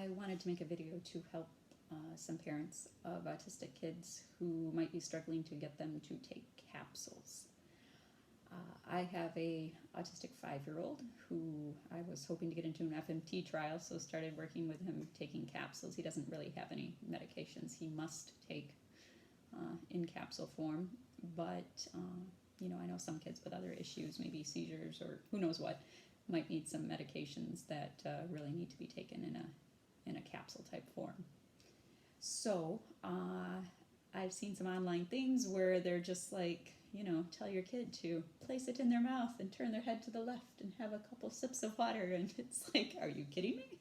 I wanted to make a video to help some parents of autistic kids who might be struggling to get them to take capsules. I have a autistic 5-year-old who I was hoping to get into an FMT trial, so started working with him taking capsules. He doesn't really have any medications he must take in capsule form, but you know, I know some kids with other issues, maybe seizures or who knows what, might need some medications that really need to be taken in a capsule type form. So I've seen some online things where they're just like, you know, tell your kid to place it in their mouth and turn their head to the left and have a couple sips of water, and it's like, are you kidding me?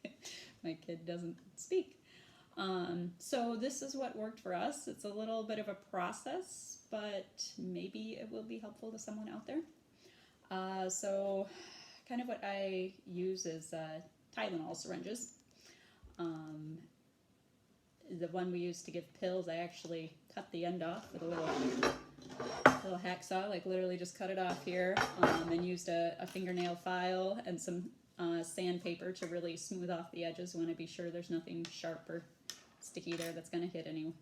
My kid doesn't speak. So this is what worked for us. It's a little bit of a process, but maybe it will be helpful to someone out there. So kind of what I use is Tylenol syringes. The one we use to give pills, I actually cut the end off with a little hacksaw, like literally just cut it off here, and used a fingernail file and some sandpaper to really smooth off the edges. I want to be sure there's nothing sharp or sticky there that's going to hit any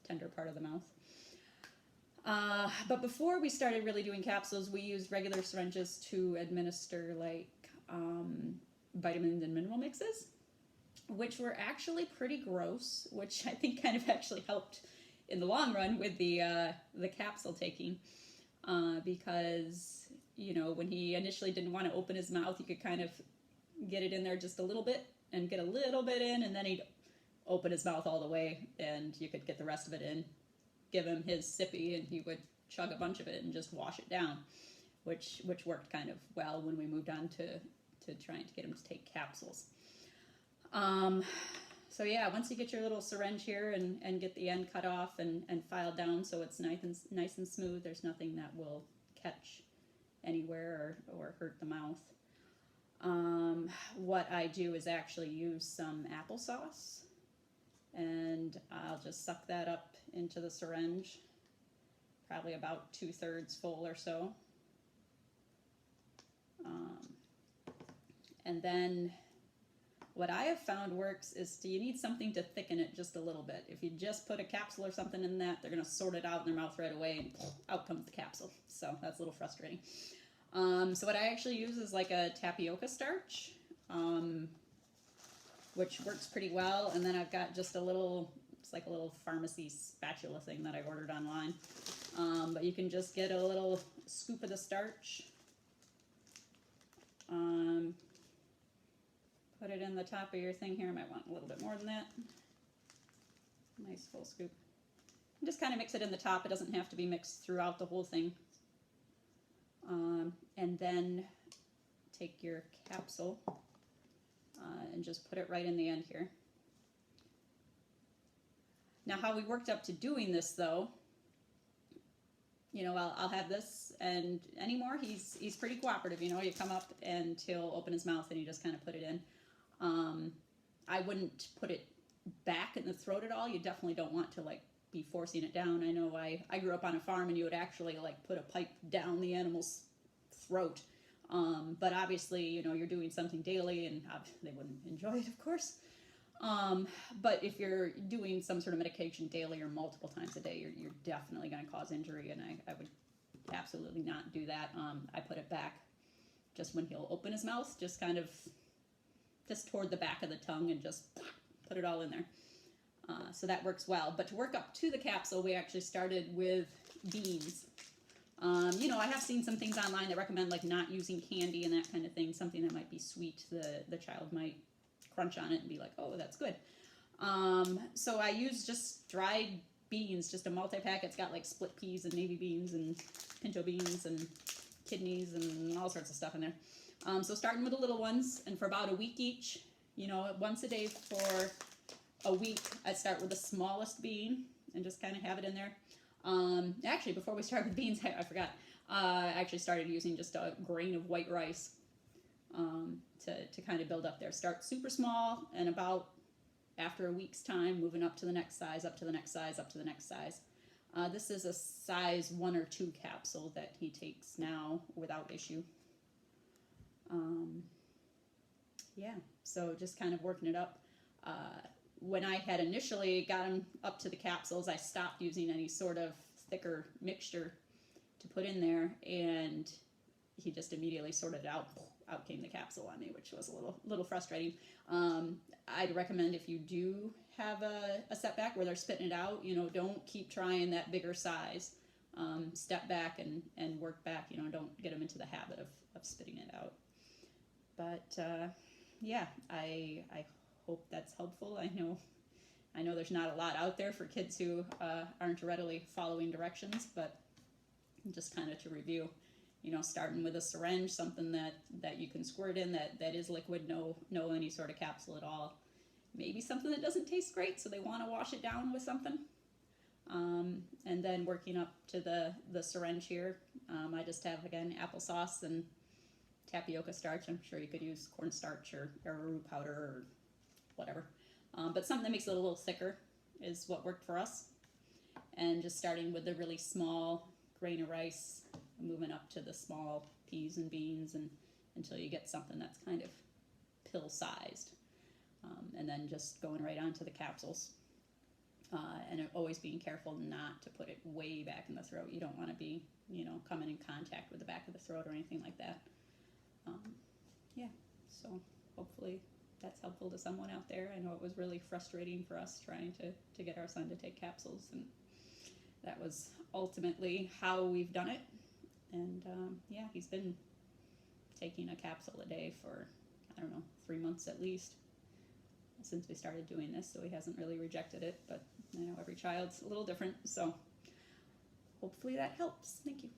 tender part of the mouth. But before we started really doing capsules, we used regular syringes to administer like vitamins and mineral mixes, which were actually pretty gross, which I think kind of actually helped in the long run with the capsule taking, because, you know, when he initially didn't want to open his mouth, you could kind of get it in there just a little bit and get a little bit in, and then he'd open his mouth all the way and you could get the rest of it in, give him his sippy, and he would chug a bunch of it and just wash it down, which worked kind of well when we moved on to trying to get him to take capsules. So yeah, once you get your little syringe here and get the end cut off and filed down so it's nice and smooth, there's nothing that will catch anywhere or hurt the mouth. What I do is actually use some applesauce, and I'll just suck that up into the syringe, probably about 2/3 full or so. And then what I have found works is you need something to thicken it just a little bit. If you just put a capsule or something in that, they're going to sort it out in their mouth right away, and out comes the capsule. So that's a little frustrating. So what I actually use is like a tapioca starch, which works pretty well. And then I've got just it's like a little pharmacy spatula thing that I ordered online. But you can just get a little scoop of the starch, put it in the top of your thing here. I might want a little bit more than that. Nice full scoop. And just kind of mix it in the top. It doesn't have to be mixed throughout the whole thing. And then take your capsule and just put it right in the end here. Now, how we worked up to doing this, though, you know, I'll have this, and anymore he's pretty cooperative. You know, you come up and he'll open his mouth and you just kind of put it in. I wouldn't put it back in the throat at all. You definitely don't want to like be forcing it down. I know I grew up on a farm and you would actually like put a pipe down the animal's throat. But obviously, you know, you're doing something daily, and they wouldn't enjoy it, of course. But if you're doing some sort of medication daily or multiple times a day, you're definitely going to cause injury, and I would absolutely not do that. I put it back just when he'll open his mouth, just kind of just toward the back of the tongue, and just put it all in there. So that works well. But to work up to the capsule, we actually started with beans. You know, I have seen some things online that recommend like not using candy and that kind of thing, something that might be sweet. The child might crunch on it and be like, oh, that's good. So I use just dried beans, just a multi-pack. It's got like split peas and navy beans and pinto beans and kidneys and all sorts of stuff in there. So starting with the little ones, and for about a week each, you know, once a day for a week, I start with the smallest bean and just kind of have it in there. Actually, before we start with beans, I forgot. I actually started using just a grain of white rice to kind of build up there. Start super small, and about after a week's time, moving up to the next size, up to the next size, up to the next size. This is a size 1 or 2 capsule that he takes now without issue. yeah, so just kind of working it up. When I had initially got him up to the capsules, I stopped using any sort of thicker mixture to put in there, and he just immediately sorted it out. Out came the capsule on me, which was a little frustrating. I'd recommend, if you do have a setback where they're spitting it out, don't keep trying that bigger size. Step back and work back. Don't get them into the habit of spitting it out. But yeah, I hope that's helpful. I know there's not a lot out there for kids who aren't readily following directions, but just kind of to review, starting with a syringe, something that you can squirt in, that is liquid, no any sort of capsule at all. Maybe something that doesn't taste great, so they want to wash it down with something. And then working up to the syringe here, I just have, again, applesauce and tapioca starch. I'm sure you could use cornstarch or arrowroot powder or whatever. But something that makes it a little thicker is what worked for us. And just starting with the really small grain of rice, moving up to the small peas and beans, and until you get something that's kind of pill-sized. And then just going right onto the capsules. And always being careful not to put it way back in the throat. You don't want to be, coming in contact with the back of the throat or anything like that. Yeah, so hopefully that's helpful to someone out there. I know it was really frustrating for us trying to get our son to take capsules, and that was ultimately how we've done it. And yeah, he's been taking a capsule a day for, 3 months at least since we started doing this, so he hasn't really rejected it. But every child's a little different, so hopefully that helps. Thank you.